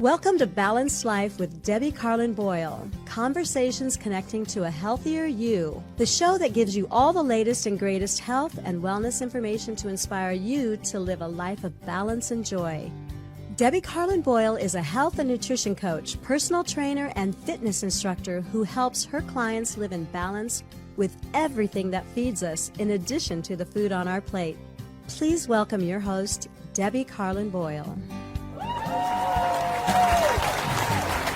Welcome to Balanced Life with Debbie Carlin Boyle. Conversations connecting to a healthier you. The show that gives you all the latest and greatest health and wellness information to inspire you to live a life of balance and joy. Debbie Carlin Boyle is a health and nutrition coach, personal trainer, and fitness instructor who helps her clients live in balance with everything that feeds us, in addition to the food on our plate. Please welcome your host, Debbie Carlin Boyle.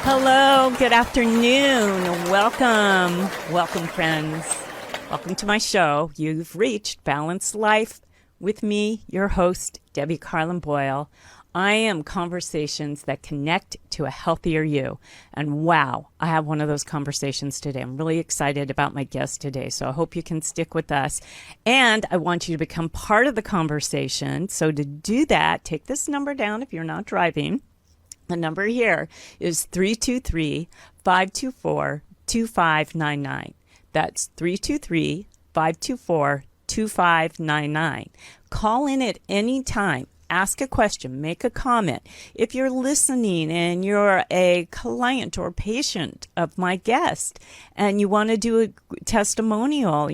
Hello, good afternoon. Welcome, friends. Welcome to my show. You've reached Balanced Life with me, your host, Debbie Carlin Boyle. I am conversations that connect to a healthier you. And wow, I have one of those conversations today. I'm really excited about my guest today, so I hope you can stick with us. And I want you to become part of the conversation. So to do that, take this number down if you're not driving. The number here is 323-524-2599. That's 323-524-2599. Call in at any time. Ask a question, make a comment. If you're listening and you're a client or patient of my guest and you want to do a testimonial,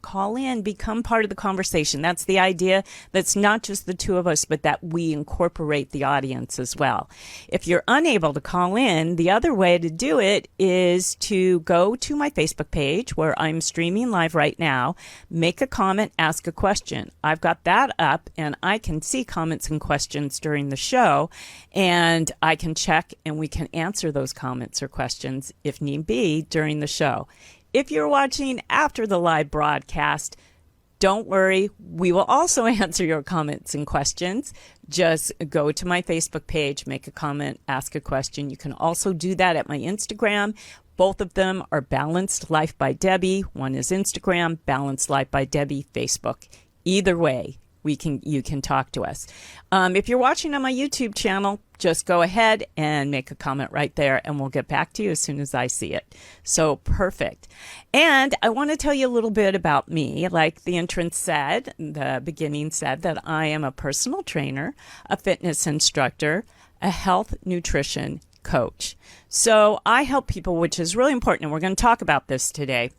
call in, become part of the conversation. That's the idea. That's not just the two of us, but that we incorporate the audience as well. If you're unable to call in, the other way to do it is to go to my Facebook page where I'm streaming live right now, make a comment, ask a question. I've got that up and I can see comments and questions during the show, and I can check and we can answer those comments or questions if need be during the show. If you're watching after the live broadcast, don't worry. We will also answer your comments and questions. Just go to my Facebook page, make a comment, ask a question. You can also do that at my Instagram. Both of them are Balanced Life by Debbie. One is Instagram, Balanced Life by Debbie, Facebook. Either way, you can talk to us. If you're watching on my YouTube channel, just go ahead and make a comment right there, and we'll get back to you as soon as I see it. So perfect. And I want to tell you a little bit about me. Like the entrance said, the beginning said that I am a personal trainer, a fitness instructor, a health nutrition coach. So I help people, which is really important, and we're going to talk about this today,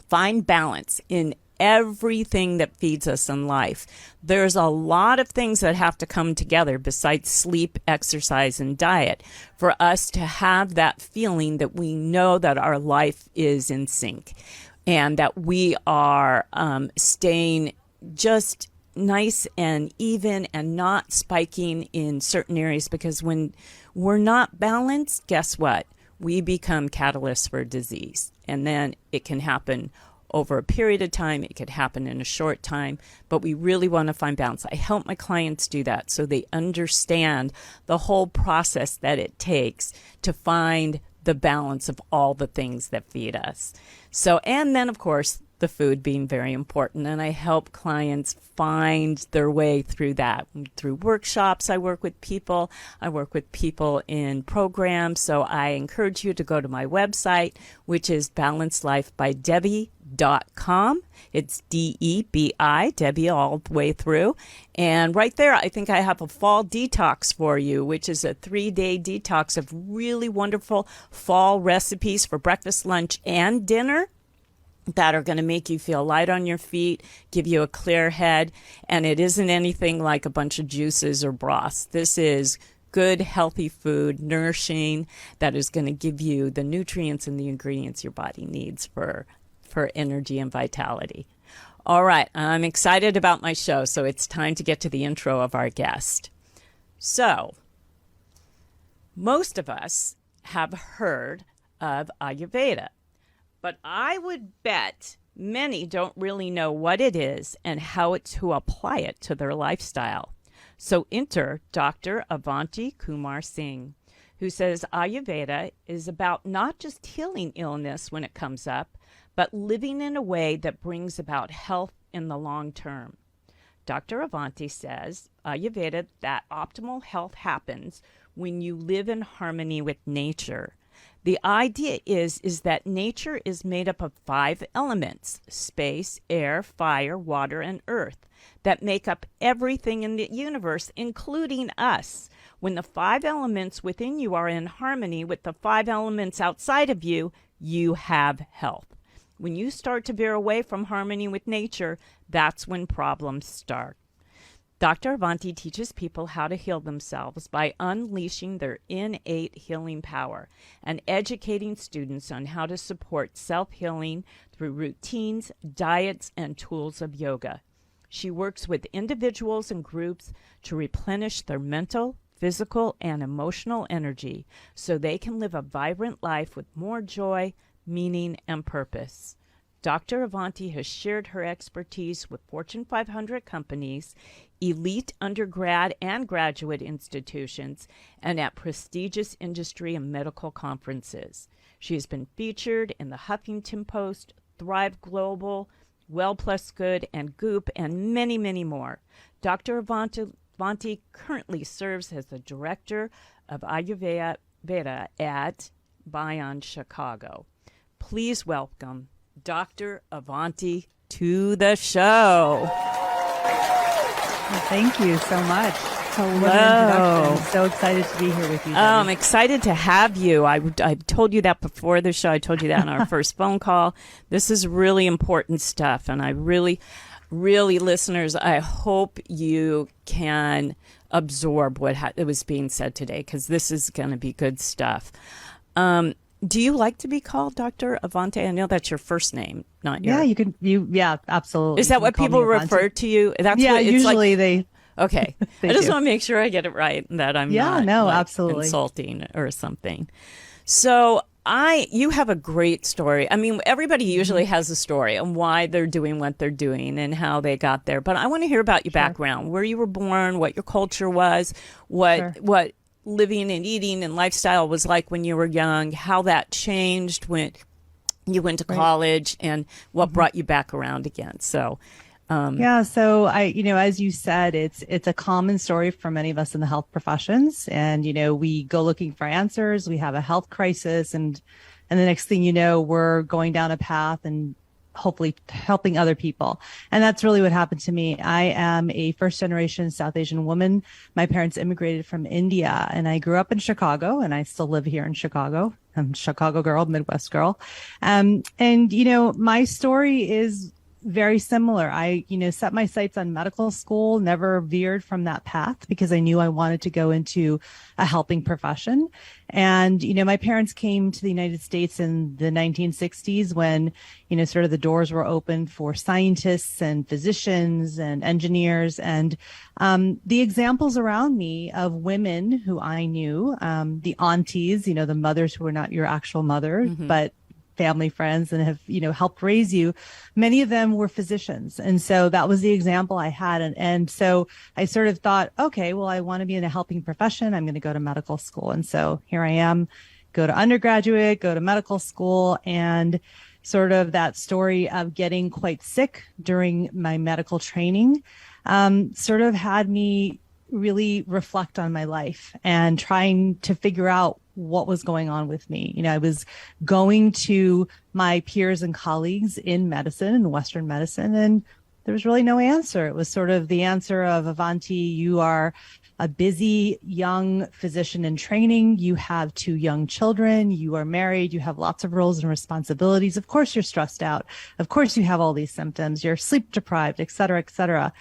find balance in everything that feeds us in life. There's a lot of things that have to come together besides sleep, exercise, and diet for us to have that feeling that we know that our life is in sync and that we are staying just nice and even and not spiking in certain areas, because when we're not balanced, guess what? We become catalysts for disease, and then it can happen over a period of time. It could happen in a short time, but we really want to find balance. I help my clients do that so they understand the whole process that it takes to find the balance of all the things that feed us. So, and then of course, the food being very important. And I help clients find their way through that. Through workshops, I work with people. I work with people in programs. So I encourage you to go to my website, which is balanceDlifeByDebbie.com. It's DEBI, Debbie all the way through. And right there, I think I have a fall detox for you, which is a 3-day detox of really wonderful fall recipes for breakfast, lunch, and dinner that are going to make you feel light on your feet, give you a clear head, and it isn't anything like a bunch of juices or broths. This is good, healthy food, nourishing, that is going to give you the nutrients and the ingredients your body needs for energy and vitality. All right, I'm excited about my show, so it's time to get to the intro of our guest. So, most of us have heard of Ayurveda, but I would bet many don't really know what it is and how to apply it to their lifestyle. So enter Dr. Avanti Kumar-Singh, who says Ayurveda is about not just healing illness when it comes up, but living in a way that brings about health in the long term. Dr. Avanti says Ayurveda, that optimal health happens when you live in harmony with nature. The idea is that nature is made up of 5 elements: space, air, fire, water, and earth, that make up everything in the universe, including us. When the 5 elements within you are in harmony with the 5 elements outside of you, you have health. When you start to veer away from harmony with nature, that's when problems start. Dr. Avanti teaches people how to heal themselves by unleashing their innate healing power and educating students on how to support self-healing through routines, diets, and tools of yoga. She works with individuals and groups to replenish their mental, physical, and emotional energy so they can live a vibrant life with more joy, meaning, and purpose. Dr. Avanti has shared her expertise with Fortune 500 companies, elite undergrad and graduate institutions, and at prestigious industry and medical conferences. She has been featured in the Huffington Post, Thrive Global, Well Plus Good, and Goop, and many, many more. Dr. Avanti currently serves as the director of Ayurveda at Beyond Chicago. Please welcome Dr. Avanti to the show. Well, thank you so much. Hello. I'm so excited to be here with you. I'm excited to have you. I told you that before the show. I told you that in our first phone call. This is really important stuff, and I really, listeners, I hope you can absorb what was being said today, because this is going to be good stuff. Do you like to be called Dr. Avanti? I know that's your first name, not your... Yeah, you can. Yeah, absolutely. Is that what people refer to you? That's yeah, what it's usually like? they... Okay. they I just do. want to make sure I get it right and that I'm not absolutely insulting or something. So you have a great story. I mean, everybody usually has a story on why they're doing what they're doing and how they got there. But I want to hear about your background, where you were born, what your culture was, what living and eating and lifestyle was like when you were young, how that changed when you went to college, and what brought you back around again. So, so as you said, it's a common story for many of us in the health professions. And, we go looking for answers. We have a health crisis, and the next thing you know, we're going down a path and hopefully helping other people. And that's really what happened to me. I am a first generation South Asian woman. My parents immigrated from India, and I grew up in Chicago, and I still live here in Chicago. I'm a Chicago girl, Midwest girl. My story is very similar. I, set my sights on medical school, never veered from that path because I knew I wanted to go into a helping profession. And, my parents came to the United States in the 1960s when, sort of the doors were opened for scientists and physicians and engineers. And the examples around me of women who I knew, the aunties, the mothers who were not your actual mother, but family friends and have, helped raise you. Many of them were physicians. And so that was the example I had. And so I sort of thought, okay, well, I want to be in a helping profession. I'm going to go to medical school. And so here I am, go to undergraduate, go to medical school, and sort of that story of getting quite sick during my medical training, sort of had me really reflect on my life and trying to figure out what was going on with me. I was going to my peers and colleagues in medicine and Western medicine, and there was really no answer. It was sort of the answer of, Avanti, you are a busy young physician in training. You have 2 young children. You are married. You have lots of roles and responsibilities. Of course, you're stressed out. Of course, you have all these symptoms. You're sleep deprived, et cetera, et cetera.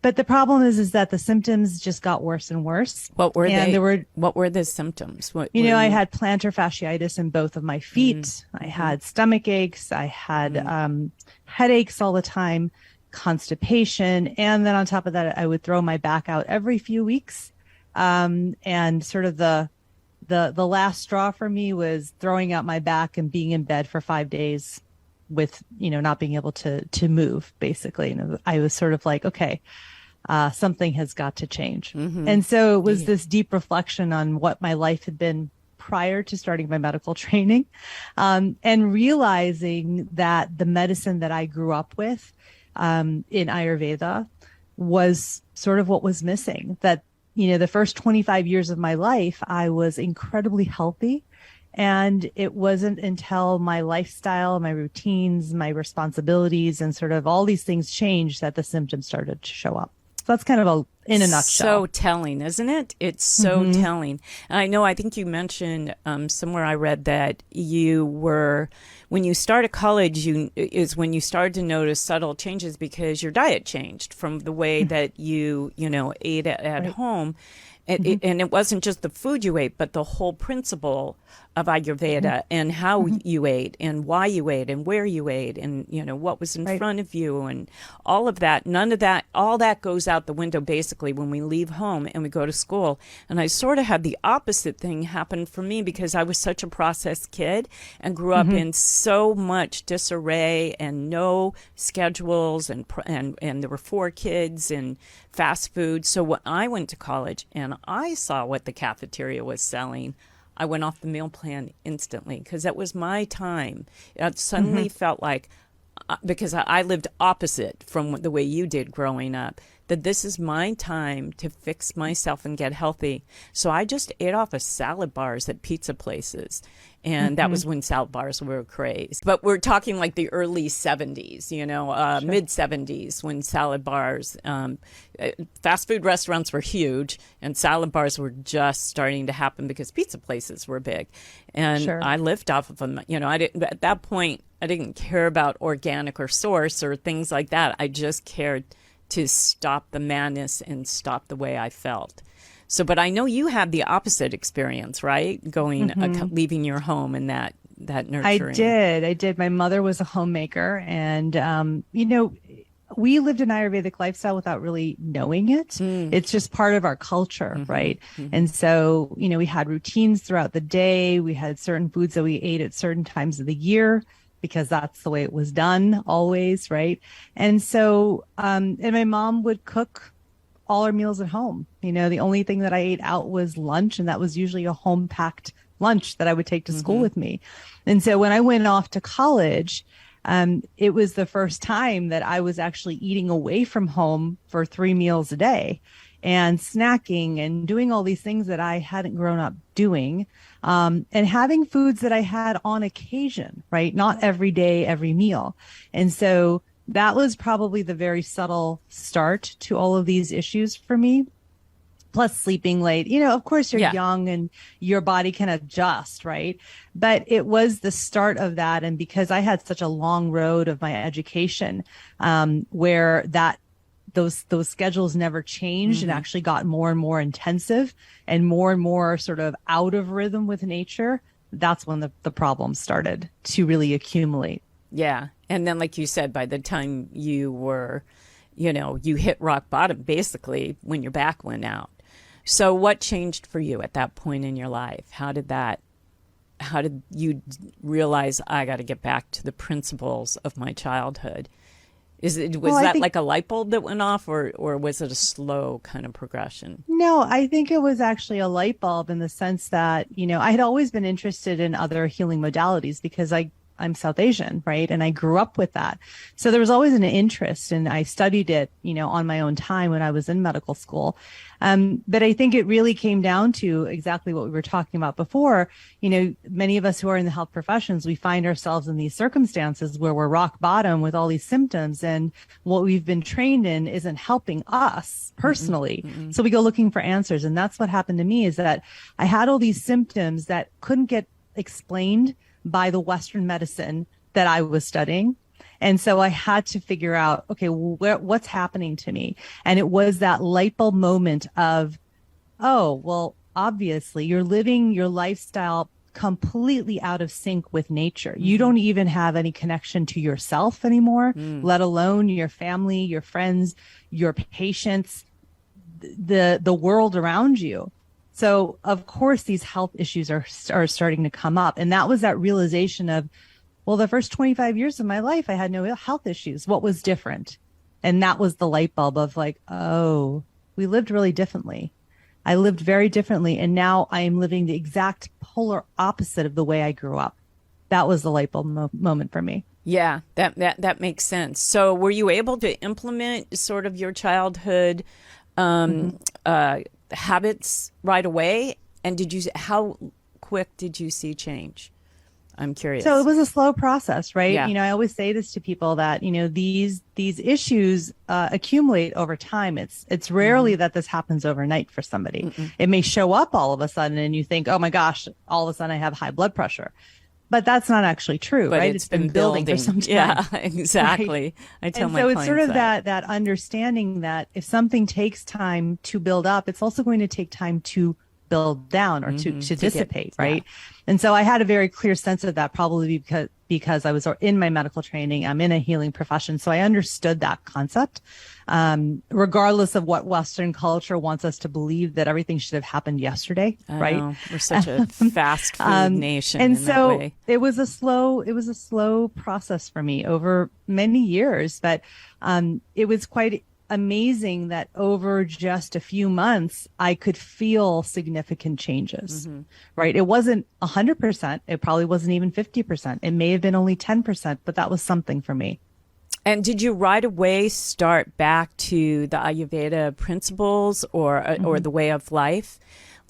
But the problem is that the symptoms just got worse and worse. What were they? What were the symptoms? I had plantar fasciitis in both of my feet. I had stomach aches. I had headaches all the time, constipation. And then on top of that, I would throw my back out every few weeks. And sort of the last straw for me was throwing out my back and being in bed for 5 days with, not being able to move, basically. And I was sort of like, okay, something has got to change. And so it was this deep reflection on what my life had been prior to starting my medical training, and realizing that the medicine that I grew up with in Ayurveda was sort of what was missing. That, the first 25 years of my life, I was incredibly healthy. And it wasn't until my lifestyle, my routines, my responsibilities, and sort of all these things changed that the symptoms started to show up. that's kind of in a nutshell. So telling, isn't it? It's so telling. I know, I think you mentioned somewhere I read that when you started college, is when you started to notice subtle changes because your diet changed from the way that you ate at home. And it wasn't just the food you ate, but the whole principle of Ayurveda and how you ate and why you ate and where you ate and, what was in front of you and all of that. None of that, all that goes out the window basically when we leave home and we go to school. And I sort of had the opposite thing happen for me because I was such a processed kid and grew up in so much disarray and no schedules and there were 4 kids and fast food. So when I went to college and I saw what the cafeteria was selling, I went off the meal plan instantly because that was my time. It suddenly felt like, because I lived opposite from the way you did growing up, that this is my time to fix myself and get healthy. So I just ate off of salad bars at pizza places. And that was when salad bars were crazed. But we're talking like the early 70s, mid 70s when salad bars, fast food restaurants were huge and salad bars were just starting to happen because pizza places were big. And I lived off of them. At that point, I didn't care about organic or source or things like that. I just cared to stop the madness and stop the way I felt. So, but I know you had the opposite experience, right? Going, leaving your home and that nurturing. I did. My mother was a homemaker and, we lived an Ayurvedic lifestyle without really knowing it. It's just part of our culture, right? And so, we had routines throughout the day. We had certain foods that we ate at certain times of the year because that's the way it was done always, right? And so, and my mom would cook all our meals at home. The only thing that I ate out was lunch, and that was usually a home packed lunch that I would take to school with me. And so when I went off to college, it was the first time that I was actually eating away from home for 3 meals a day and snacking and doing all these things that I hadn't grown up doing, and having foods that I had on occasion, right? Not every day, every meal. And so that was probably the very subtle start to all of these issues for me. Plus sleeping late, of course you're young and your body can adjust, right? But it was the start of that. And because I had such a long road of my education, where those schedules never changed and actually got more and more intensive and more sort of out of rhythm with nature, that's when the problems started to really accumulate. Yeah. And then, like you said, by the time you were, you hit rock bottom, basically, when your back went out. So what changed for you at that point in your life? How did you realize I got to get back to the principles of my childhood? Was that like a light bulb that went off or was it a slow kind of progression? No, I think it was actually a light bulb in the sense that, I had always been interested in other healing modalities because I'm South Asian, right? And I grew up with that. So there was always an interest and I studied it, on my own time when I was in medical school. But I think it really came down to exactly what we were talking about before. Many of us who are in the health professions, we find ourselves in these circumstances where we're rock bottom with all these symptoms and what we've been trained in isn't helping us personally. So we go looking for answers. And that's what happened to me is that I had all these symptoms that couldn't get explained by the Western medicine that I was studying. And so I had to figure out, okay, what's happening to me? And it was that light bulb moment of, oh, well, obviously you're living your lifestyle completely out of sync with nature. You don't even have any connection to yourself anymore, let alone your family, your friends, your patients, the world around you. So of course these health issues are starting to come up. And that was that realization of, well, the first 25 years of my life, I had no health issues. What was different? And that was the light bulb of like, oh, we lived really differently. I lived very differently. And now I am living the exact polar opposite of the way I grew up. That was the light bulb moment for me. Yeah, that makes sense. So were you able to implement sort of your childhood habits right away? And how quick did you see change? I'm curious. So it was a slow process, right? Yeah. I always say this to people that, these issues accumulate over time. It's rarely that this happens overnight for somebody. Mm-mm. It may show up all of a sudden and you think, oh my gosh, all of a sudden I have high blood pressure. But that's not actually true, But right? it's been building for some time. Yeah, exactly. Right? I tell and my so clients it's sort of that understanding that if something takes time to build up, it's also going to take time to build down or to dissipate, right? Yeah. And so I had a very clear sense of that, probably because I was in my medical training. I'm in a healing profession, so I understood that concept. Regardless of what Western culture wants us to believe that everything should have happened yesterday, right? Know. We're such a fast food nation, and in so that way. it was a slow process for me over many years, but it was quite amazing that over just a few months, I could feel significant changes, right? It wasn't 100%. It probably wasn't even 50%. It may have been only 10%, but that was something for me. And did you right away start back to the Ayurveda principles or the way of life?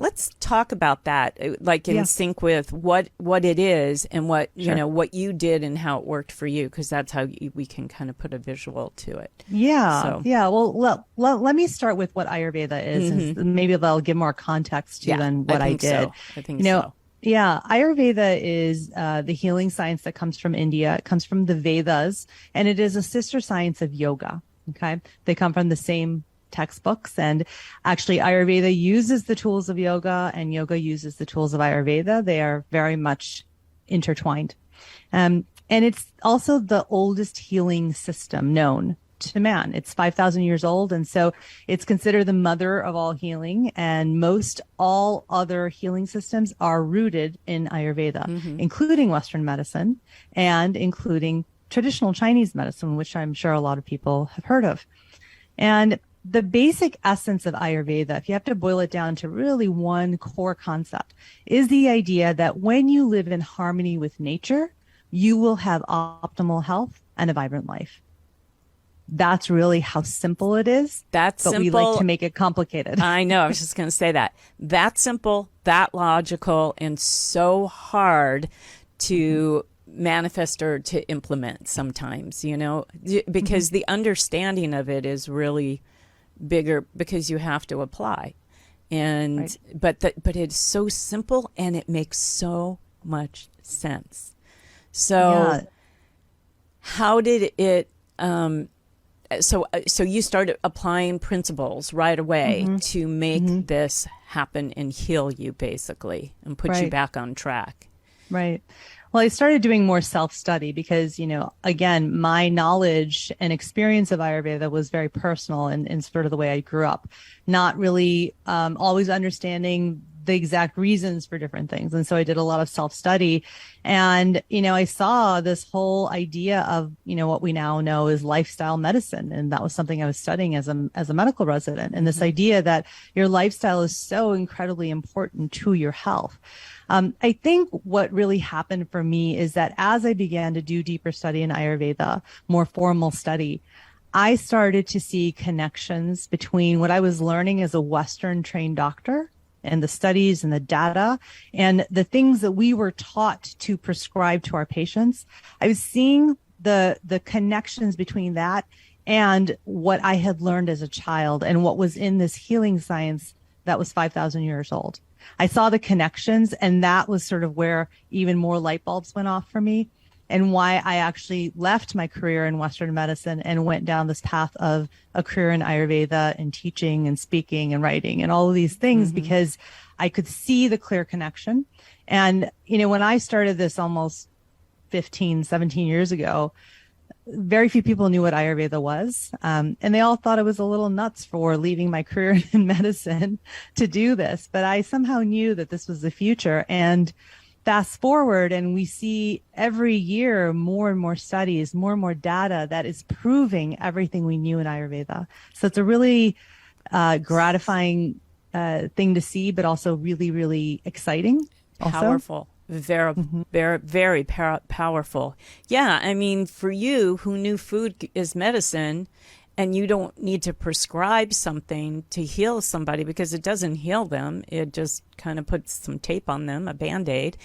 Let's talk about that, like in sync with what it is and what what you did and how it worked for you, because that's how we can kind of put a visual to it. Yeah, Well, let me start with what Ayurveda is, and maybe that'll give more context to than what I did. So. I think so. Yeah, Ayurveda is the healing science that comes from India. It comes from the Vedas, and it is a sister science of yoga. Okay, they come from the same textbooks, and actually Ayurveda uses the tools of yoga and yoga uses the tools of Ayurveda. They are very much intertwined. And it's also the oldest healing system known to man. It's 5,000 years old. And so it's considered the mother of all healing. And most all other healing systems are rooted in Ayurveda, including Western medicine and including traditional Chinese medicine, which I'm sure a lot of people have heard of. And the basic essence of Ayurveda, if you have to boil it down to really one core concept, is the idea that when you live in harmony with nature, you will have optimal health and a vibrant life. That's really how simple it is. That's but simple. We like to make it complicated. I know. I was just going to say that. That's simple, that logical, and so hard to manifest or to implement sometimes, because the understanding of it is really bigger because you have to apply. And but it's so simple and it makes so much sense. So how did it so you started applying principles right away to make this happen and heal you, basically, and put you back on track. Right. Well, I started doing more self-study because, again, my knowledge and experience of Ayurveda was very personal and sort of the way I grew up, not really always understanding the exact reasons for different things. And so I did a lot of self-study, and, I saw this whole idea of, what we now know is lifestyle medicine. And that was something I was studying as a medical resident. And this idea that your lifestyle is so incredibly important to your health. I think what really happened for me is that as I began to do deeper study in Ayurveda, more formal study, I started to see connections between what I was learning as a Western trained doctor and the studies and the data and the things that we were taught to prescribe to our patients. I was seeing the connections between that and what I had learned as a child and what was in this healing science that was 5,000 years old. I saw the connections, and that was sort of where even more light bulbs went off for me, and why I actually left my career in Western medicine and went down this path of a career in Ayurveda and teaching and speaking and writing and all of these things, because I could see the clear connection. And, when I started this almost 15, 17 years ago, very few people knew what Ayurveda was. And they all thought I was a little nuts for leaving my career in medicine to do this. But I somehow knew that this was the future. And fast forward, and we see every year more and more studies, more and more data that is proving everything we knew in Ayurveda. So it's a really gratifying thing to see, but also really, really exciting. Powerful. Very, very, very powerful. Yeah, I mean, for you who knew food is medicine And you don't need to prescribe something to heal somebody because it doesn't heal them. It just kind of puts some tape on them, a Band-Aid.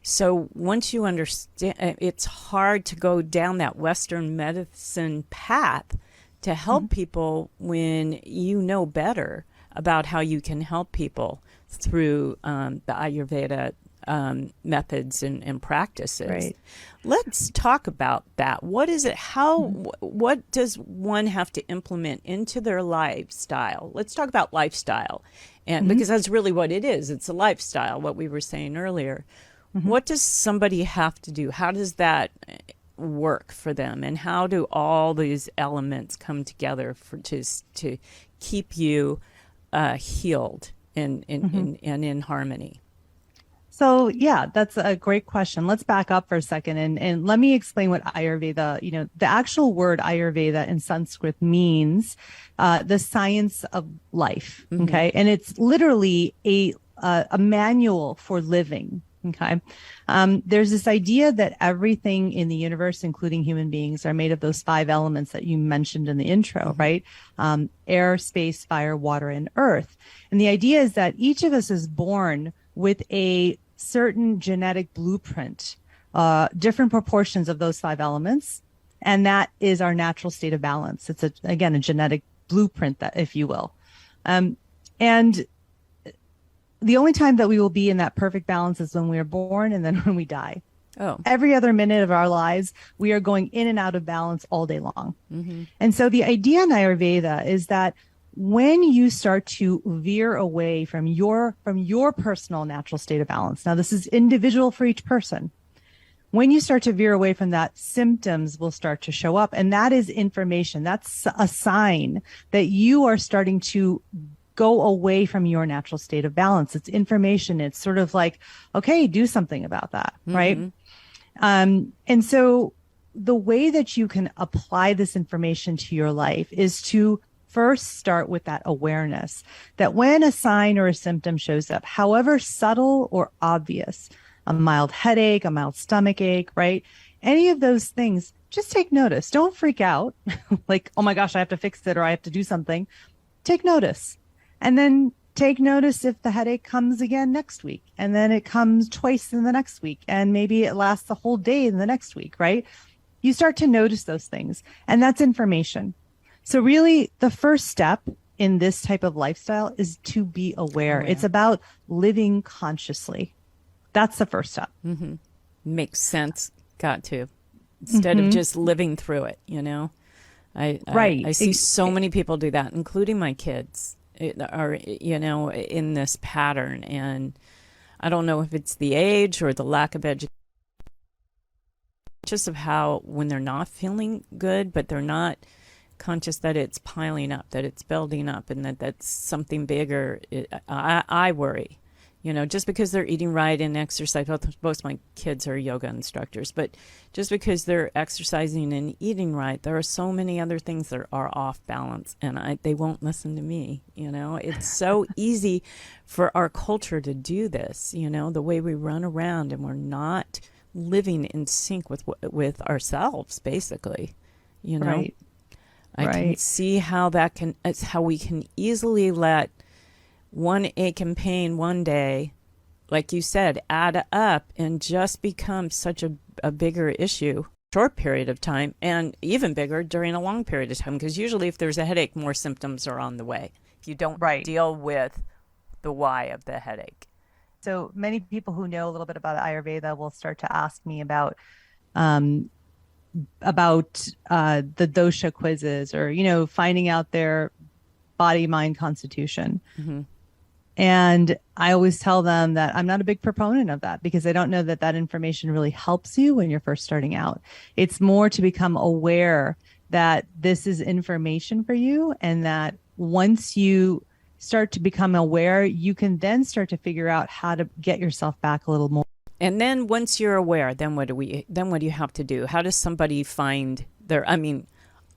So once you understand, it's hard to go down that Western medicine path to help people when you know better about how you can help people through the Ayurveda methods and practices. Right. Let's talk about that. What is it? What does one have to implement into their lifestyle? Let's talk about lifestyle. And because that's really what it is. It's a lifestyle, what we were saying earlier. What does somebody have to do? How does that work for them? And how do all these elements come together to keep you healed and in harmony? So yeah, that's a great question. Let's back up for a second and let me explain what Ayurveda, the actual word Ayurveda in Sanskrit means the science of life. Okay. And it's literally a manual for living. Okay. There's this idea that everything in the universe, including human beings, are made of those 5 elements that you mentioned in the intro, right? Air, space, fire, water, and earth. And the idea is that each of us is born with a certain genetic blueprint, different proportions of those 5 elements. And that is our natural state of balance. It's again, a genetic blueprint, that, if you will. And the only time that we will be in that perfect balance is when we are born and then when we die. Oh. Every other minute of our lives, we are going in and out of balance all day long. And so the idea in Ayurveda is that when you start to veer away from your personal natural state of balance, now this is individual for each person. When you start to veer away from that, symptoms will start to show up. And that is information. That's a sign that you are starting to go away from your natural state of balance. It's information. It's sort of like, okay, do something about that. Right. And so the way that you can apply this information to your life is to first start with that awareness that when a sign or a symptom shows up, however subtle or obvious, a mild headache, a mild stomach ache, right? Any of those things, just take notice. Don't freak out like, oh my gosh, I have to fix it or I have to do something. Take notice. And then take notice if the headache comes again next week, and then it comes twice in the next week, and maybe it lasts the whole day in the next week, right? You start to notice those things, and that's information. So really, the first step in this type of lifestyle is to be aware. It's about living consciously. That's the first step. Makes sense. Got to. Instead of just living through it, I see so many people do that, including my kids. Are in this pattern, and I don't know if it's the age or the lack of education, just of how when they're not feeling good, but they're not conscious that it's piling up, that it's building up, and that's something bigger. I worry, just because they're eating right and exercise. Both my kids are yoga instructors, but just because they're exercising and eating right, there are so many other things that are off balance, and they won't listen to me. It's so easy for our culture to do this. The way we run around and we're not living in sync with ourselves, basically. Right. I can see how it's how we can easily let one ache and pain one day, like you said, add up and just become such a bigger issue short period of time, and even bigger during a long period of time, because usually if there's a headache, more symptoms are on the way if you don't deal with the why of the headache. So many people who know a little bit about Ayurveda will start to ask me about the dosha quizzes, or finding out their body, mind, constitution. And I always tell them that I'm not a big proponent of that, because I don't know that information really helps you when you're first starting out. It's more to become aware that this is information for you, and that once you start to become aware, you can then start to figure out how to get yourself back a little more. And then once you're aware, then what do you have to do? How does somebody find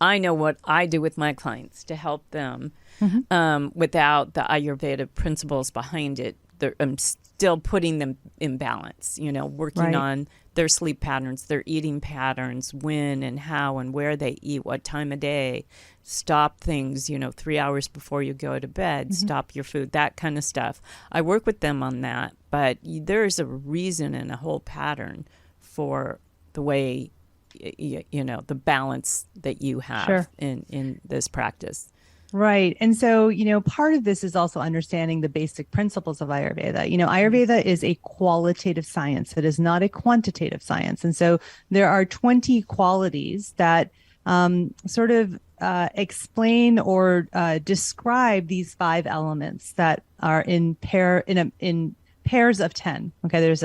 I know what I do with my clients to help them without the Ayurveda principles behind it. I'm still putting them in balance, working on their sleep patterns, their eating patterns, when and how and where they eat, what time of day, stop things, 3 hours before you go to bed, stop your food, that kind of stuff. I work with them on that, but there's a reason and a whole pattern for the way, the balance that you have in this practice. Right. And so, part of this is also understanding the basic principles of Ayurveda. Ayurveda is a qualitative science. It is not a quantitative science. And so there are 20 qualities that sort of explain or describe these 5 elements that are in pairs of 10. Okay. There's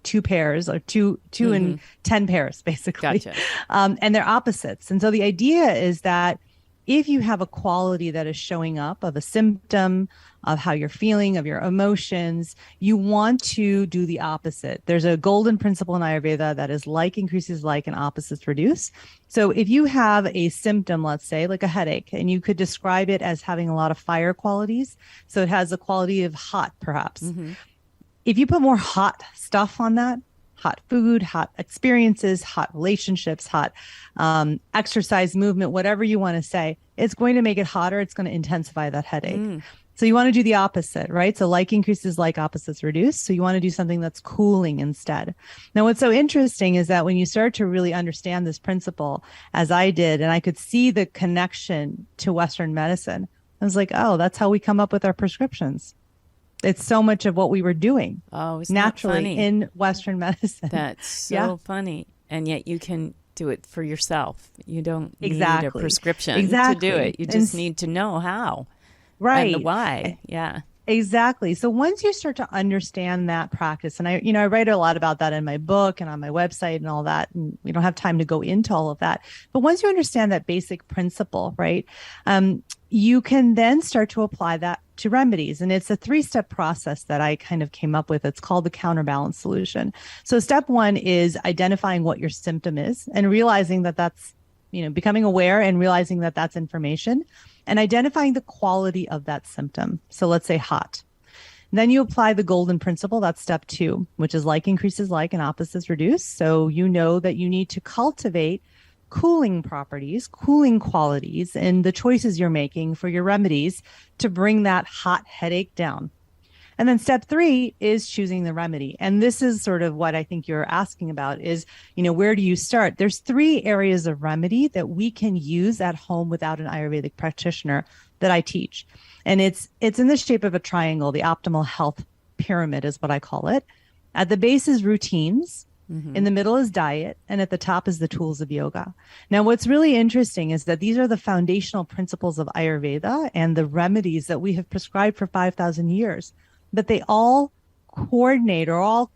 2 pairs or two in 10 pairs, basically. Gotcha. And they're opposites. And so the idea is that if you have a quality that is showing up of a symptom of how you're feeling, of your emotions, you want to do the opposite. There's a golden principle in Ayurveda that is like increases like and opposites reduce. So if you have a symptom, let's say like a headache, and you could describe it as having a lot of fire qualities. So it has a quality of hot, perhaps. If you put more hot stuff on that, hot food, hot experiences, hot relationships, hot exercise, movement, whatever you want to say, it's going to make it hotter. It's going to intensify that headache. So you want to do the opposite, right? So like increases, like opposites reduce. So you want to do something that's cooling instead. Now, what's so interesting is that when you start to really understand this principle, as I did, and I could see the connection to Western medicine, I was like, oh, that's how we come up with our prescriptions. It's so much of what we were doing naturally in Western medicine. That's so funny. And yet you can do it for yourself. You don't need a prescription to do it. You just need to know how. Right. And the why. Yeah. Exactly. So once you start to understand that practice, and I write a lot about that in my book and on my website and all that, and we don't have time to go into all of that. But once you understand that basic principle, right, you can then start to apply that to remedies. And it's a 3-step process that I kind of came up with. It's called the counterbalance solution. So step 1 is identifying what your symptom is and realizing that that's, becoming aware and realizing that that's information and identifying the quality of that symptom. So let's say hot. Then you apply the golden principle. That's step 2, which is like increases like and opposites reduce. So you know that you need to cultivate cooling properties, cooling qualities in the choices you're making for your remedies to bring that hot headache down. And then step 3 is choosing the remedy. And this is sort of what I think you're asking about is, where do you start? There's 3 areas of remedy that we can use at home without an Ayurvedic practitioner that I teach. And it's in the shape of a triangle. The optimal health pyramid is what I call it. At the base is routines. In the middle is diet, and at the top is the tools of yoga. Now, what's really interesting is that these are the foundational principles of Ayurveda and the remedies that we have prescribed for 5,000 years, but they all coordinate or all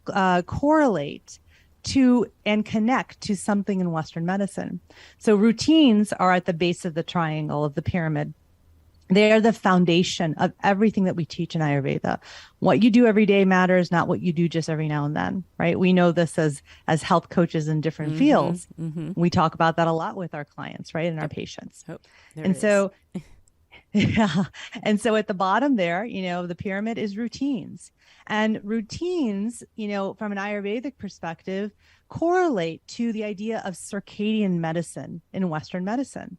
correlate to and connect to something in Western medicine. So routines are at the base of the triangle of the pyramid. They are the foundation of everything that we teach in Ayurveda. What you do every day matters, not what you do just every now and then, right? We know this as health coaches in different fields. We talk about that a lot with our clients, right? And our patients. And so, And so at the bottom there, the pyramid is routines. And routines, from an Ayurvedic perspective, correlate to the idea of circadian medicine in Western medicine,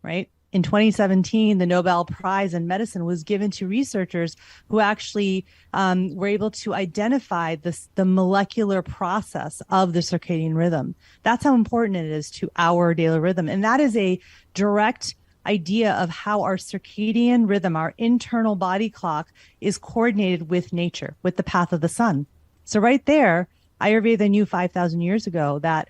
right? In 2017, the Nobel Prize in Medicine was given to researchers who actually were able to identify the molecular process of the circadian rhythm. That's how important it is to our daily rhythm. And that is a direct idea of how our circadian rhythm, our internal body clock, is coordinated with nature, with the path of the sun. So right there, Ayurveda knew 5,000 years ago that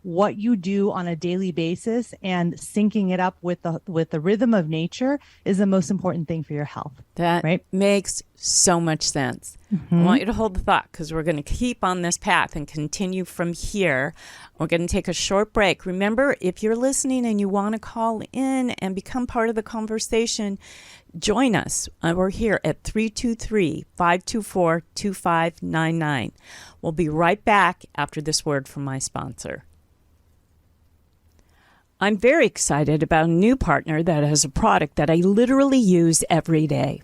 what you do on a daily basis and syncing it up with the rhythm of nature is the most important thing for your health. That makes so much sense. I want you to hold the thought because we're going to keep on this path and continue from here. We're going to take a short break. Remember, if you're listening and you want to call in and become part of the conversation, join us. We're here at 323-524-2599. We'll be right back after this word from my sponsor. I'm very excited about a new partner that has a product that I literally use every day.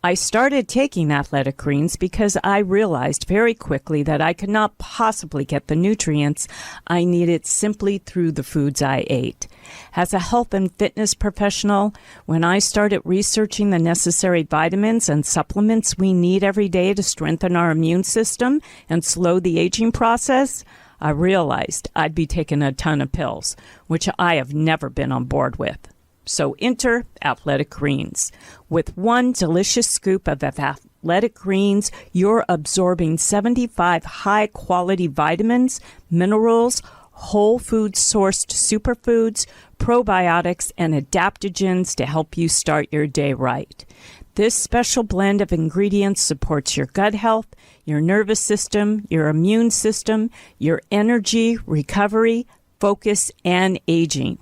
I started taking Athletic Greens because I realized very quickly that I could not possibly get the nutrients I needed simply through the foods I ate. As a health and fitness professional, when I started researching the necessary vitamins and supplements we need every day to strengthen our immune system and slow the aging process, I realized I'd be taking a ton of pills, which I have never been on board with. So enter Athletic Greens. With one delicious scoop of Athletic Greens, you're absorbing 75 high-quality vitamins, minerals, whole food sourced superfoods, probiotics, and adaptogens to help you start your day right. This special blend of ingredients supports your gut health, your nervous system, your immune system, your energy, recovery, focus, and aging.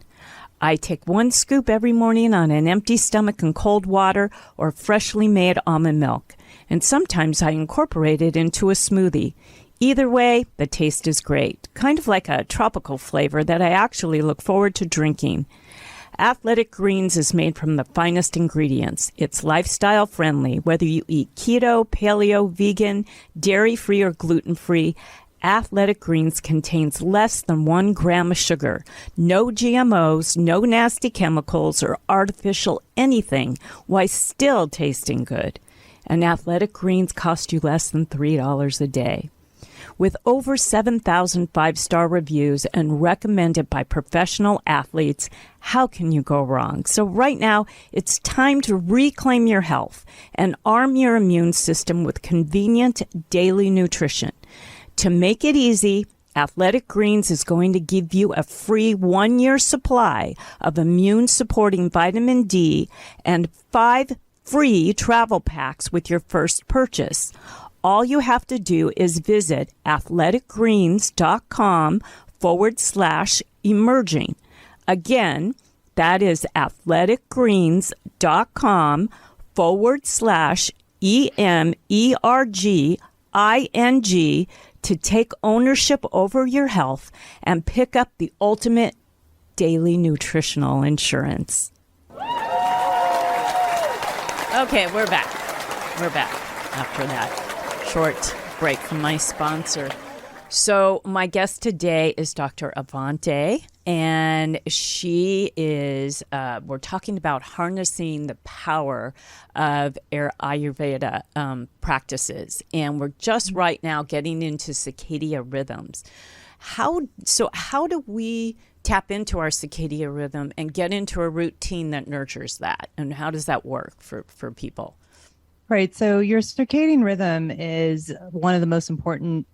I take one scoop every morning on an empty stomach in cold water or freshly made almond milk, and sometimes I incorporate it into a smoothie. Either way, the taste is great, kind of like a tropical flavor that I actually look forward to drinking. Athletic Greens is made from the finest ingredients. It's lifestyle friendly, whether you eat keto, paleo, vegan, dairy-free, or gluten-free. Athletic Greens contains less than 1 gram of sugar, no GMOs, no nasty chemicals or artificial anything, while still tasting good. And Athletic Greens cost you less than $3 a day. With over 7,000 five-star reviews and recommended by professional athletes, how can you go wrong? So right now, it's time to reclaim your health and arm your immune system with convenient daily nutrition. To make it easy, Athletic Greens is going to give you a free 1-year supply of immune-supporting vitamin D and 5 free travel packs with your first purchase. All you have to do is visit athleticgreens.com/emerging. Again, that is athleticgreens.com/EMERGING to take ownership over your health and pick up the ultimate daily nutritional insurance. Okay, we're back. We're back after that short break from my sponsor. So my guest today is Dr. Avanti, and she is, we're talking about harnessing the power of Ayurveda practices. And we're just right now getting into circadian rhythms. How do we tap into our circadian rhythm and get into a routine that nurtures that? And how does that work for people? Right. So your circadian rhythm is one of the most important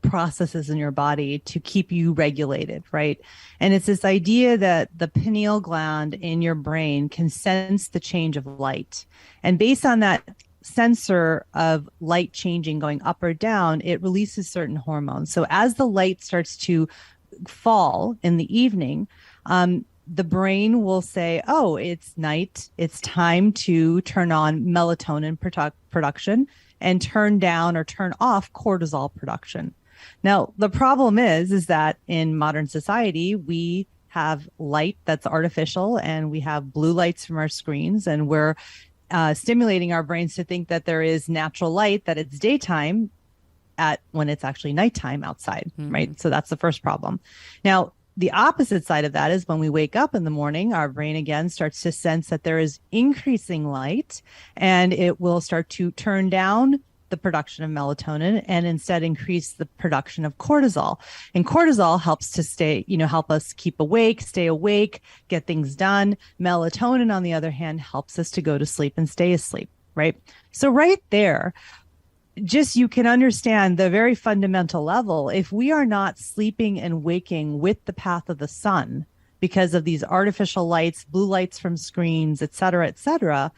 processes in your body to keep you regulated, right? And it's this idea that the pineal gland in your brain can sense the change of light. And based on that sensor of light changing, going up or down, it releases certain hormones. So as the light starts to fall in the evening, the brain will say, oh, it's night. It's time to turn on melatonin production and turn down or turn off cortisol production. Now, the problem is that in modern society, we have light that's artificial and we have blue lights from our screens, and we're stimulating our brains to think that there is natural light, that it's daytime when it's actually nighttime outside, right? So that's the first problem. Now, the opposite side of that is when we wake up in the morning, our brain again starts to sense that there is increasing light, and it will start to turn down the production of melatonin and instead increase the production of cortisol. And cortisol helps to help us keep awake, stay awake, get things done. Melatonin, on the other hand, helps us to go to sleep and stay asleep, right? So right there, just you can understand the very fundamental level. If we are not sleeping and waking with the path of the sun because of these artificial lights, blue lights from screens, et cetera,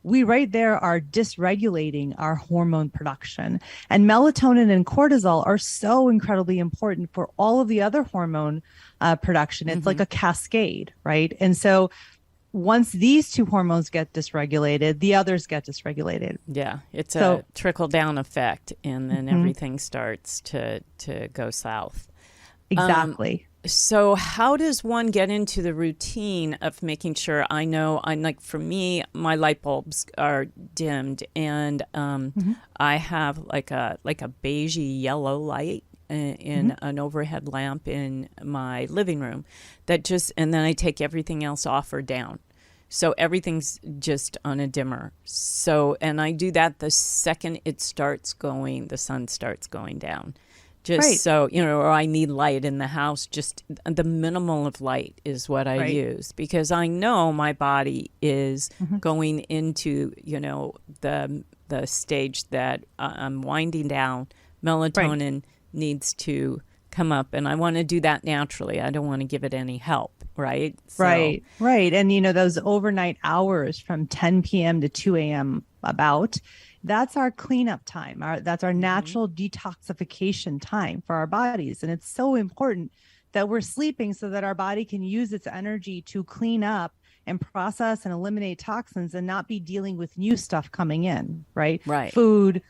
we right there are dysregulating our hormone production. And melatonin and cortisol are so incredibly important for all of the other hormone production. It's like a cascade, right? And so once these two hormones get dysregulated, the others get dysregulated. Yeah, it's a trickle-down effect, and then everything starts to go south. Exactly. So how does one get into the routine of making sure I know I'm like, for me, my light bulbs are dimmed and I have like a beigey yellow light in an overhead lamp in my living room that just, and then I take everything else off or down. So everything's just on a dimmer. So, and I do that the second it starts going, the sun starts going down. Just so, or I need light in the house, just the minimal of light is what I use because I know my body is going into, the stage that I'm winding down. Melatonin needs to come up and I want to do that naturally. I don't want to give it any help. Right. So, right. And, those overnight hours from 10 p.m. to 2 a.m. That's our cleanup time. That's our natural detoxification time for our bodies. And it's so important that we're sleeping so that our body can use its energy to clean up and process and eliminate toxins and not be dealing with new stuff coming in. Right. Food,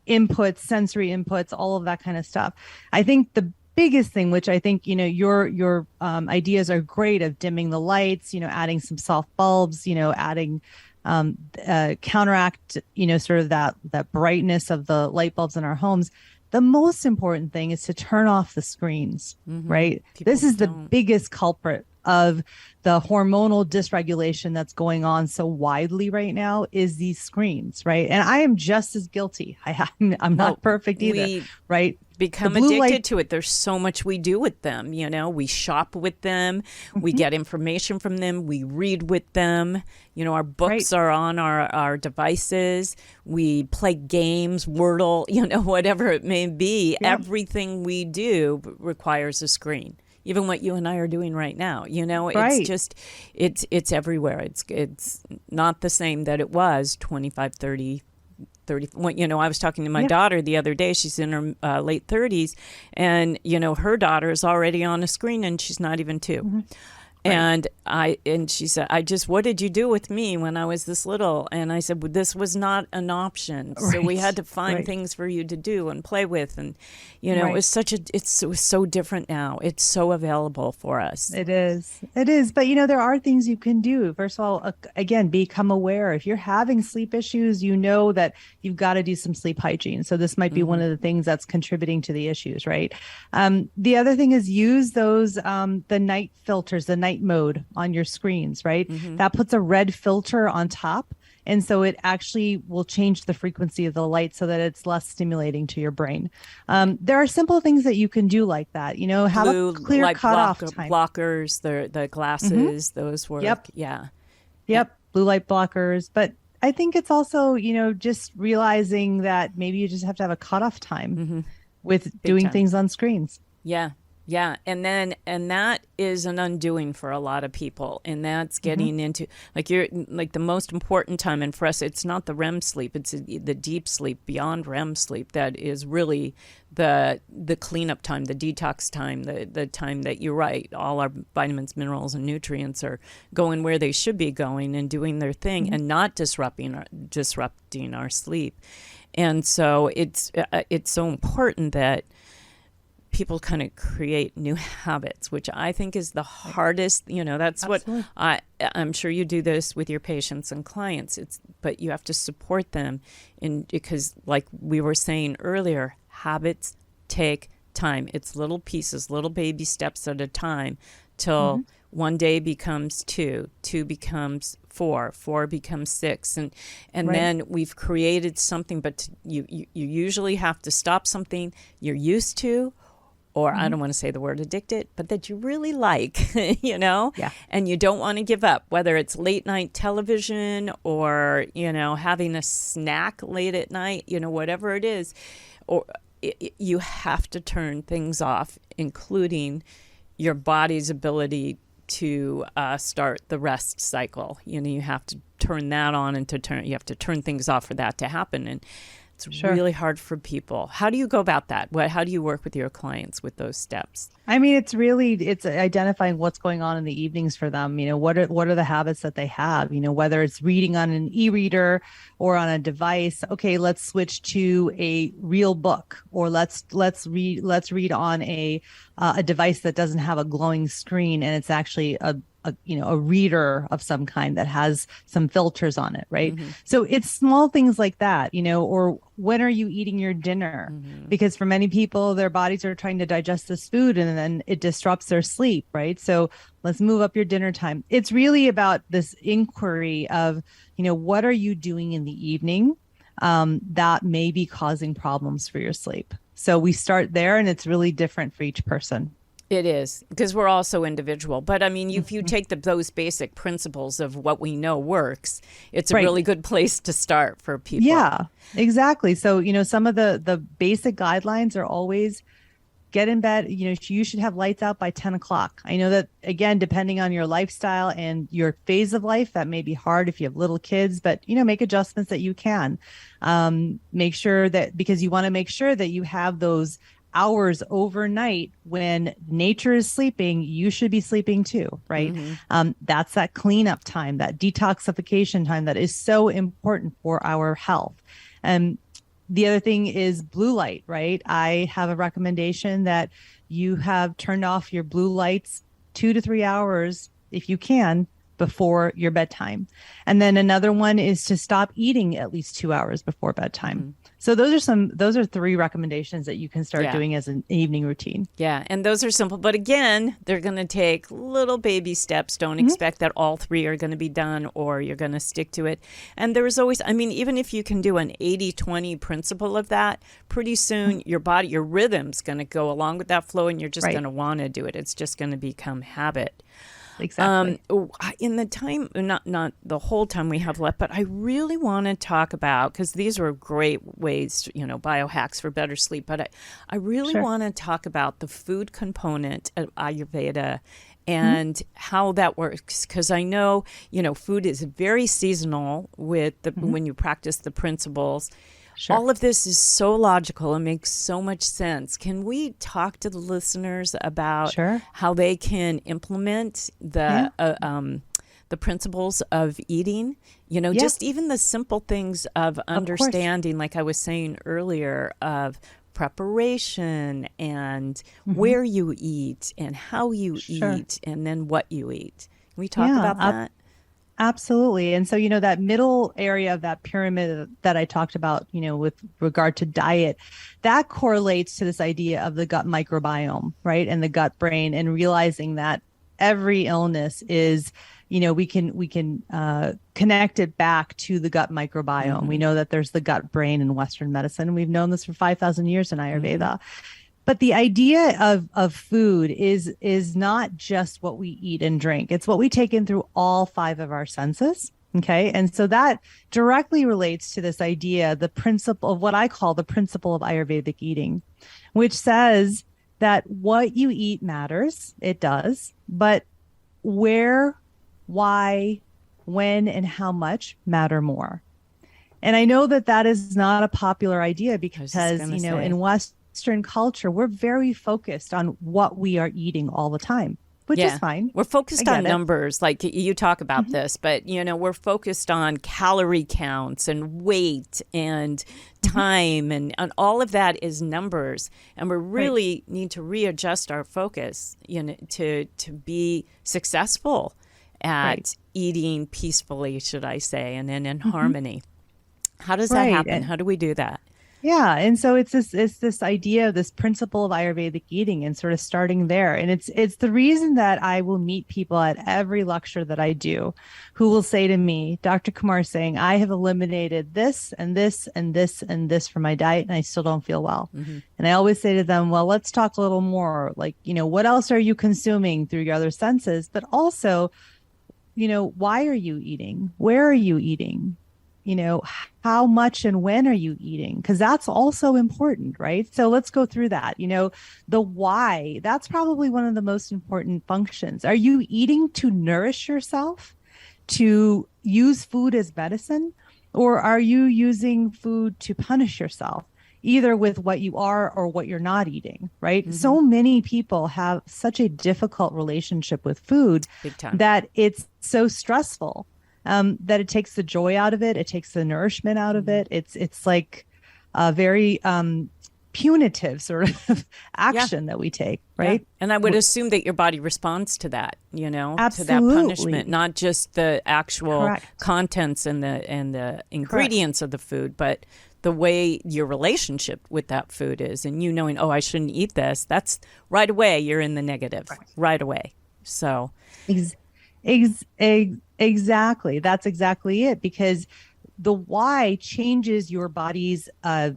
inputs, sensory inputs, all of that kind of stuff. I think the biggest thing, which I think, your ideas are great of dimming the lights, adding some soft bulbs, adding counteract, sort of that brightness of the light bulbs in our homes. The most important thing is to turn off the screens, right? This is the biggest culprit of the hormonal dysregulation that's going on so widely right now is these screens, right? And I am just as guilty. I'm not perfect either, right? Become addicted to it. There's so much we do with them. We shop with them. We get information from them. We read with them. Our books are on our devices. We play games, Wordle, whatever it may be. Yeah. Everything we do requires a screen. Even what you and I are doing right now, it's just, it's everywhere. It's not the same that it was 25, 30, I was talking to my daughter the other day. She's in her late 30s, and her daughter is already on a screen, and she's not even 2. And she said, what did you do with me when I was this little? And I said, well, this was not an option. So we had to find things for you to do and play with. And, it was it's so different now. It's so available for us. It is. But, there are things you can do. First of all, again, become aware. If you're having sleep issues, that you've got to do some sleep hygiene. So this might be one of the things that's contributing to the issues, right? The other thing is use those, the night filters, the night mode on your screens, right? That puts a red filter on top. And so it actually will change the frequency of the light so that it's less stimulating to your brain. There are simple things that you can do like that. Have a clear cutoff time. Blockers, the glasses, those work. Yep. Blue light blockers. But I think it's also, just realizing that maybe you just have to have a cutoff time with doing things on screens. Yeah. And that is an undoing for a lot of people. And that's getting into the most important time. And for us, it's not the REM sleep. It's the deep sleep beyond REM sleep. That is really the cleanup time, the detox time, the time that you're right. All our vitamins, minerals, and nutrients are going where they should be going and doing their thing and not disrupting our sleep. And so it's so important that people kind of create new habits, which I think is the hardest. That's Absolutely. What I'm sure you do this with your patients and clients. But you have to support them because like we were saying earlier, habits take time. It's little pieces, little baby steps at a time till one day becomes 2 becomes 4 becomes 6. And then we've created something, but you usually have to stop something you're used to, or I don't want to say the word addicted, but that you really like, and you don't want to give up, whether it's late night television or, having a snack late at night, whatever it is, or you have to turn things off, including your body's ability to start the rest cycle. You have to turn that on and you have to turn things off for that to happen. And It's Sure. really hard for people. How do you go about that? How do you work with your clients with those steps? I mean, it's identifying what's going on in the evenings for them. What are the habits that they have? Whether it's reading on an e-reader or on a device. Okay, let's switch to a real book, or let's read on a device that doesn't have a glowing screen and it's actually a reader of some kind that has some filters on it, right? So it's small things like that, or when are you eating your dinner? Because for many people, their bodies are trying to digest this food and then it disrupts their sleep, right? So let's move up your dinner time. It's really about this inquiry of, what are you doing in the evening that may be causing problems for your sleep? So we start there, and it's really different for each person. It is, because we're all so individual. But I mean, if you take those basic principles of what we know works, it's a Right. really good place to start for people. Yeah, exactly. So, some of the basic guidelines are always get in bed. You should have lights out by 10 o'clock. I know that, again, depending on your lifestyle and your phase of life, that may be hard if you have little kids, but, make adjustments that you can. Make sure that, because you want to make sure that you have those hours overnight when nature is sleeping, you should be sleeping too, right? That's that cleanup time, that detoxification time that is so important for our health. And the other thing is blue light, right? I have a recommendation that you have turned off your blue lights 2 to 3 hours, if you can, before your bedtime. And then another one is to stop eating at least 2 hours before bedtime. So those are 3 recommendations that you can start doing as an evening routine. Yeah, and those are simple. But again, they're going to take little baby steps. Don't expect that all 3 are going to be done or you're going to stick to it. And there is always, I mean, even if you can do an 80-20 principle of that, pretty soon your body, your rhythm's going to go along with that flow and you're just Right. going to want to do it. It's just going to become habit. Exactly. In the time, not the whole time we have left, but I really want to talk about, because these are great ways, biohacks for better sleep, but I really Sure. want to talk about the food component of Ayurveda and how that works, because I know, food is very seasonal with when you practice the principles. Sure. All of this is so logical and makes so much sense. Can we talk to the listeners about Sure. how they can implement the principles of eating? Just even the simple things of understanding, like I was saying earlier, of preparation and where you eat and how you Sure. eat and then what you eat. Can we talk Yeah, about that? Absolutely. And so, that middle area of that pyramid that I talked about, with regard to diet, that correlates to this idea of the gut microbiome, right? And the gut brain, and realizing that every illness is, we can connect it back to the gut microbiome. We know that there's the gut brain in Western medicine. We've known this for 5,000 years in Ayurveda. But the idea of food is not just what we eat and drink. It's what we take in through all 5 of our senses. Okay. And so that directly relates to this idea, the principle of what I call the principle of Ayurvedic eating, which says that what you eat matters. It does. But where, why, when, and how much matter more. And I know that is not a popular idea because, in Western culture, we're very focused on what we are eating all the time, which is fine. We're focused on numbers, like you talk about this, but we're focused on calorie counts and weight and time and all of that is numbers. And we really need to readjust our focus, to be successful at eating peacefully, should I say, and then in harmony. How does that happen? How do we do that? Yeah. And so it's this idea of this principle of Ayurvedic eating and sort of starting there. And it's the reason that I will meet people at every lecture that I do who will say to me, Dr. Kumar-Singh, I have eliminated this and this and this and this from my diet and I still don't feel well. And I always say to them, well, let's talk a little more. Like, what else are you consuming through your other senses? But also, why are you eating? Where are you eating? How much and when are you eating? Because that's also important, right? So let's go through that. The why, that's probably one of the most important functions. Are you eating to nourish yourself, to use food as medicine? Or are you using food to punish yourself, either with what you are or what you're not eating, right? So many people have such a difficult relationship with food Big time. that it's so stressful, that it takes the joy out of it. It takes the nourishment out of it. It's like a very punitive sort of action that we take, right? Yeah. And I would assume that your body responds to that, to that Absolutely. punishment, not just the actual Correct. contents and the ingredients of the food, but the way your relationship with that food is, and you knowing, oh, I shouldn't eat this. That's right away. You're in the negative right away. So exactly. That's exactly it, because the why changes your body's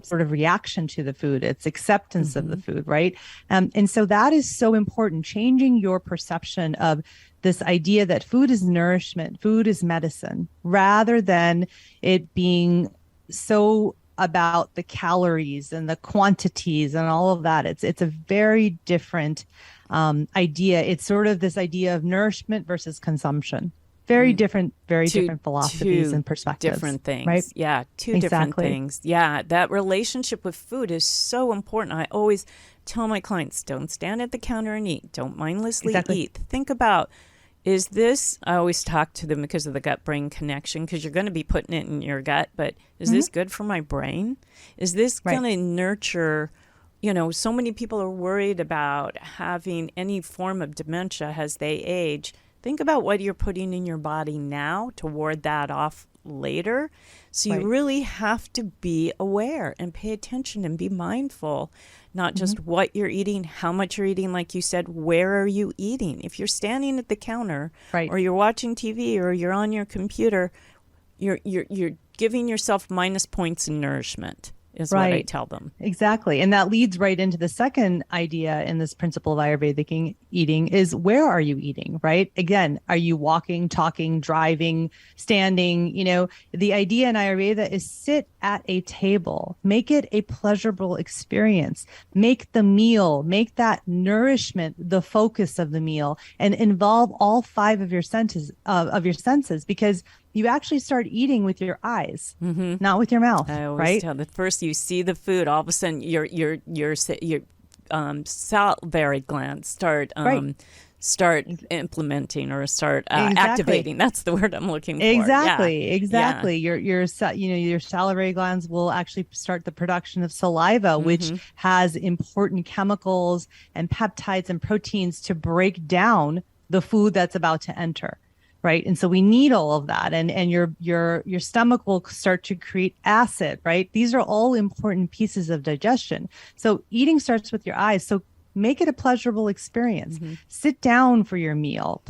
sort of reaction to the food, its acceptance of the food, right? And so that is so important, changing your perception of this idea that food is nourishment, food is medicine, rather than it being so about the calories and the quantities and all of that. It's a very different idea. It's sort of this idea of nourishment versus consumption. Very different philosophies and perspectives. Different things. Right? Yeah, two different things. Yeah, that relationship with food is so important. I always tell my clients, don't stand at the counter and eat. Don't mindlessly eat. Think about, is this, I always talk to them because of the gut-brain connection, because you're going to be putting it in your gut, but is this good for my brain? Is this going to nurture, so many people are worried about having any form of dementia as they age. Think about what you're putting in your body now to ward that off later. So you really have to be aware and pay attention and be mindful, not just what you're eating, how much you're eating, like you said, where are you eating? If you're standing at the counter or you're watching TV or you're on your computer, you're giving yourself minus points in nourishment. Is what I tell them. Exactly. And that leads right into the second idea in this principle of Ayurvedic eating is, where are you eating, right? Again, are you walking, talking, driving, standing? The idea in Ayurveda is sit at a table, make it a pleasurable experience, make the meal, make that nourishment the focus of the meal, and involve all five of your senses, because you actually start eating with your eyes, not with your mouth. I always tell that first you see the food, all of a sudden your salivary glands start implementing or start activating. That's the word I'm looking for. Exactly. Your salivary glands will actually start the production of saliva, which has important chemicals and peptides and proteins to break down the food that's about to enter. Right. And so we need all of that. And your stomach will start to create acid. Right. These are all important pieces of digestion. So eating starts with your eyes. So make it a pleasurable experience. Sit down for your meal,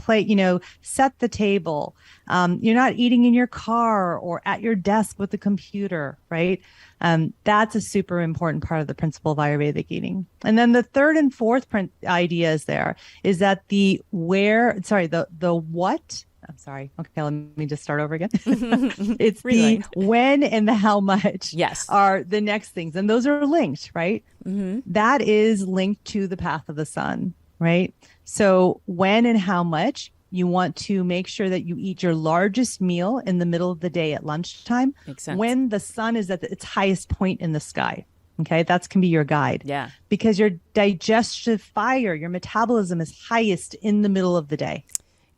set the table. You're not eating in your car or at your desk with the computer. Right. That's a super important part of the principle of Ayurvedic eating. And then the third and fourth ideas there is that the what. I'm sorry. Okay, let me just start over again. It's the when and the how much are the next things. And those are linked, right? That is linked to the path of the sun, right? So when and how much, you want to make sure that you eat your largest meal in the middle of the day at lunchtime. Makes sense. When the sun is at its highest point in the sky. Okay, that can be your guide. Yeah. Because your digestive fire, your metabolism is highest in the middle of the day.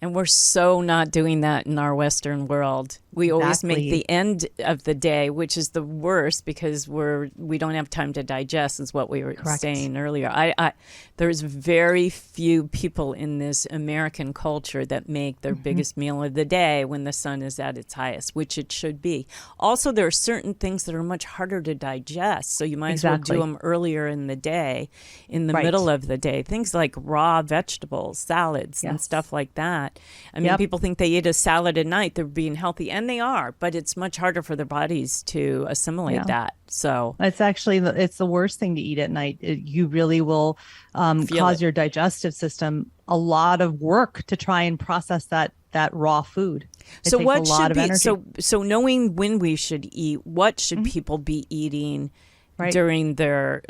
And we're so not doing that in our Western world. We always make the end of the day, which is the worst because we don't have time to digest, is what we were saying earlier. There's very few people in this American culture that make their biggest meal of the day when the sun is at its highest, which it should be. Also, there are certain things that are much harder to digest, so you might as well do them earlier in the day, in the middle of the day. Things like raw vegetables, salads, and stuff like that. I mean, people think they eat a salad at night, they're being healthy, and they are, but it's much harder for their bodies to assimilate that. So it's the worst thing to eat at night. You really will cause your digestive system a lot of work to try and process that raw food. So what should be, so knowing when we should eat, what should people be eating Right. during the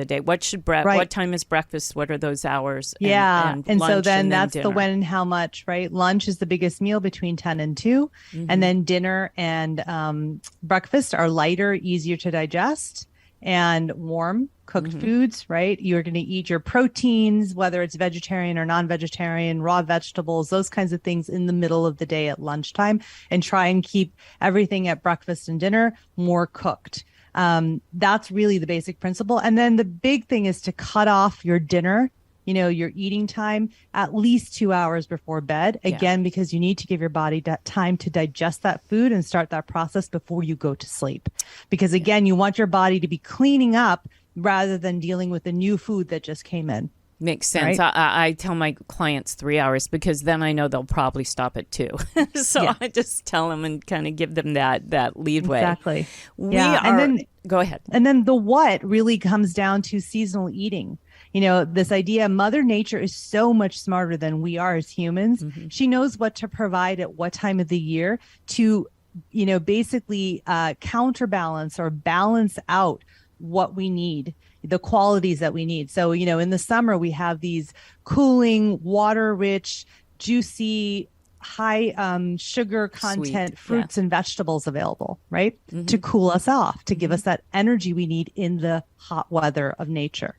day. What time is breakfast? What are those hours? And so lunch, then and that's dinner. the when and how much, right? Lunch is the biggest meal between 10 and 2. And then dinner and breakfast are lighter, easier to digest, and warm cooked foods, right? You're going to eat your proteins, whether it's vegetarian or non-vegetarian, raw vegetables, those kinds of things in the middle of the day at lunchtime, and try and keep everything at breakfast and dinner more cooked. That's really the basic principle. And then the big thing is to cut off your dinner, your eating time at least 2 hours before bed. Again, because you need to give your body that time to digest that food and start that process before you go to sleep. Because again, you want your body to be cleaning up rather than dealing with the new food that just came in. Makes sense. Right? I tell my clients 3 hours because then I know they'll probably stop at 2. So I just tell them and kind of give them that leadway. Exactly. And then go ahead. And then the what really comes down to seasonal eating. This idea, Mother Nature is so much smarter than we are as humans. She knows what to provide at what time of the year to, basically counterbalance or balance out what we need, the qualities that we need. So, in the summer, we have these cooling, water-rich, juicy, high sugar content Sweet, fruits and vegetables available, right? To cool us off, to give us that energy we need in the hot weather of nature.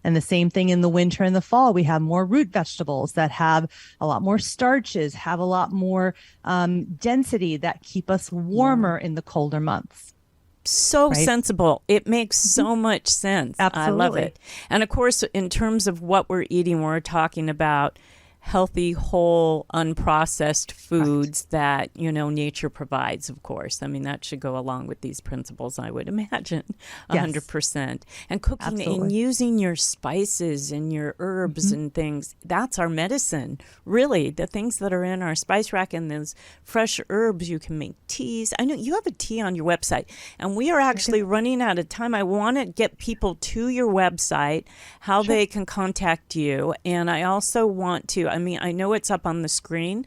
And the same thing in the winter and the fall, we have more root vegetables that have a lot more starches, have a lot more density that keep us warmer in the colder months. So sensible. It makes so much sense. Absolutely. I love it. And of course, in terms of what we're eating, we're talking about healthy, whole, unprocessed foods that, nature provides, of course. I mean, that should go along with these principles, I would imagine, 100%. And cooking and using your spices and your herbs and things, that's our medicine. Really, the things that are in our spice rack and those fresh herbs, you can make teas. I know you have a tea on your website, and we are actually running out of time. I want to get people to your website, how they can contact you, and I also want to, I know it's up on the screen,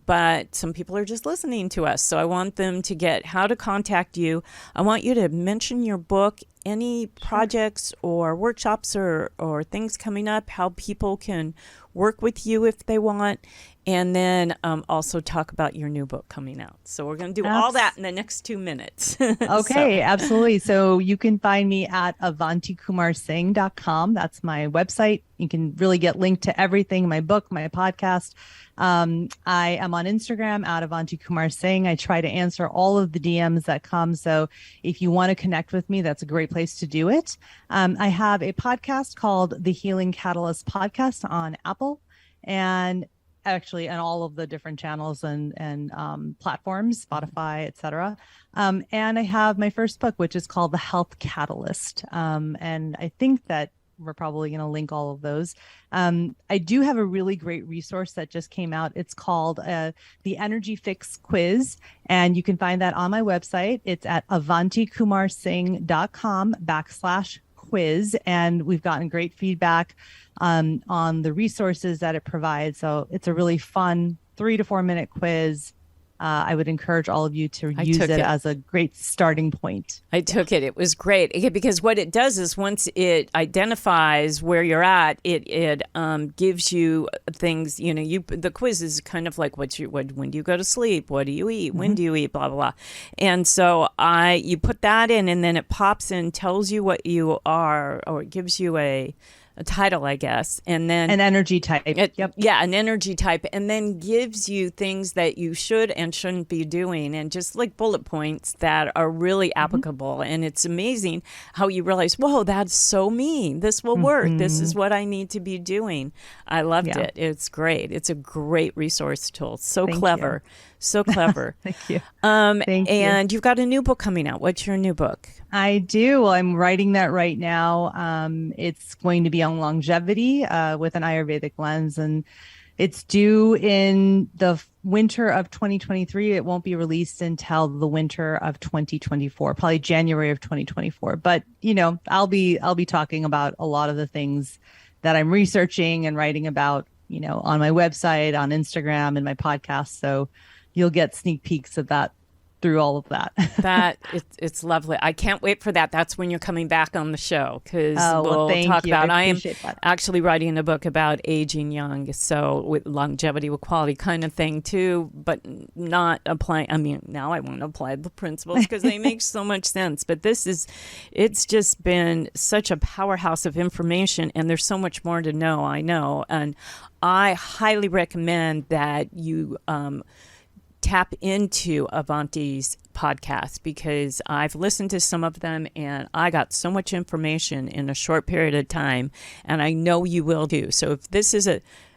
but some people are just listening to us. So I want them to get how to contact you. I want you to mention your book, any projects or workshops or things coming up, how people can work with you if they want, and then also talk about your new book coming out. So we're going to do all that in the next 2 minutes. Okay, absolutely. So you can find me at AvantiKumar-Singh.com. That's my website. You can really get linked to everything, my book, my podcast. I am on Instagram at Avanti Kumar-Singh. I try to answer all of the DMs that come. So if you want to connect with me, that's a great place to do it. I have a podcast called The Healing Catalyst Podcast on Apple and actually on all of the different channels and platforms, Spotify, etc. And I have my first book, which is called The Health Catalyst. And I think that we're probably going to link all of those. I do have a really great resource that just came out. It's called the Energy Fix Quiz, and you can find that on my website. It's at avantikumarsingh.com/quiz, and we've gotten great feedback on the resources that it provides. So it's a really fun 3 to 4 minute quiz. I would encourage all of you to use it as a great starting point. I took it. It was great because what it does is once it identifies where you're at, it gives you things. The quiz is kind of like when do you go to sleep? What do you eat? When do you eat? Blah blah blah. And so you put that in, and then it pops in, tells you what you are, or it gives you a title, I guess, and then an energy type. An energy type, and then gives you things that you should and shouldn't be doing, and just like bullet points that are really applicable. And it's amazing how you realize, whoa, that's so me. This will work. This is what I need to be doing. I loved it. It's great. It's a great resource tool. So clever. So clever. Thank you. Thank you. And you've got a new book coming out. What's your new book? I do. I'm writing that right now. It's going to be on longevity with an Ayurvedic lens, and it's due in the winter of 2023. It won't be released until the winter of 2024, probably January of 2024. But I'll be talking about a lot of the things that I'm researching and writing about, on my website, on Instagram, and my podcast. So you'll get sneak peeks of that through all of that. It's lovely. I can't wait for that. That's when you're coming back on the show, because well, we'll talk about. I am that. actually writing a book about aging young, so with longevity with quality kind of thing too, but not applying. I mean, now I want to apply the principles because they make so much sense. But it's just been such a powerhouse of information, and there's so much more to know. I know, and I highly recommend that you tap into Avanti's podcast, because I've listened to some of them and I got so much information in a short period of time, and I know you will too. So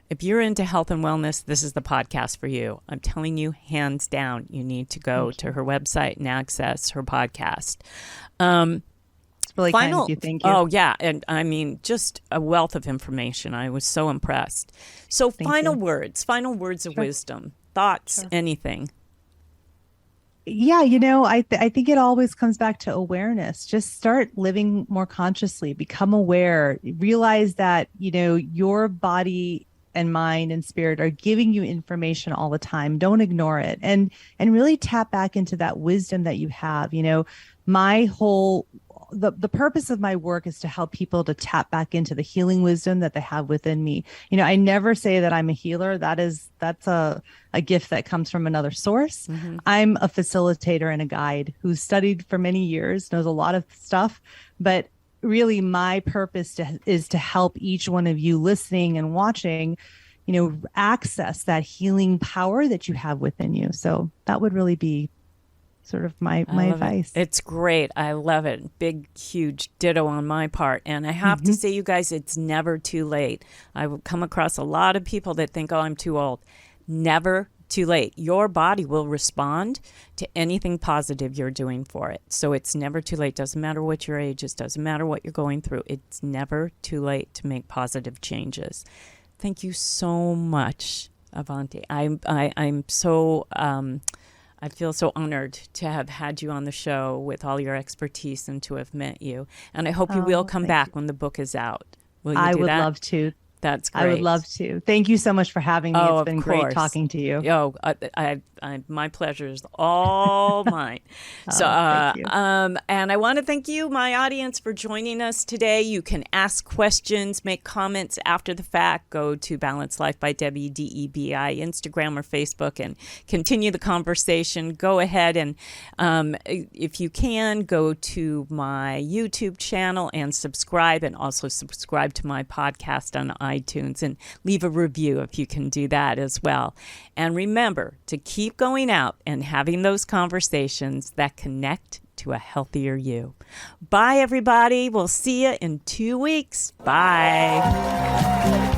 if you're into health and wellness, this is the podcast for you. I'm telling you, hands down, you need to go to her website and access her podcast. Really kind of you. Thank you. Oh, yeah. And I mean, just a wealth of information. I was so impressed. So final words of wisdom, thoughts, anything. Yeah, I think it always comes back to awareness. Just start living more consciously, become aware, realize that, your body and mind and spirit are giving you information all the time. Don't ignore it, and really tap back into that wisdom that you have. The purpose of my work is to help people to tap back into the healing wisdom that they have within me. I never say that I'm a healer. That's a gift that comes from another source. Mm-hmm. I'm a facilitator and a guide who's studied for many years, knows a lot of stuff, but really my purpose is to help each one of you listening and watching, access that healing power that you have within you. So that would really be sort of my advice. It's great. I love it. Big, huge ditto on my part. And I have to say, you guys, it's never too late. I've come across a lot of people that think, oh, I'm too old. Never too late. Your body will respond to anything positive you're doing for it. So it's never too late. Doesn't matter what your age is. Doesn't matter what you're going through. It's never too late to make positive changes. Thank you so much, Avanti. I'm so... I feel so honored to have had you on the show with all your expertise and to have met you. And I hope you will come back when the book is out. Will you do that? I would love to. That's great. I would love to. Thank you so much for having me. It's been great talking to you. Oh, my pleasure is all mine. So, thank you. And I want to thank you, my audience, for joining us today. You can ask questions, make comments after the fact. Go to Balance Life by Debbie, DEBI, Instagram or Facebook, and continue the conversation. Go ahead and, if you can, go to my YouTube channel and subscribe, and also subscribe to my podcast on iTunes, and leave a review if you can do that as well. And remember to keep going out and having those conversations that connect to a healthier you. Bye, everybody. We'll see you in 2 weeks. Bye.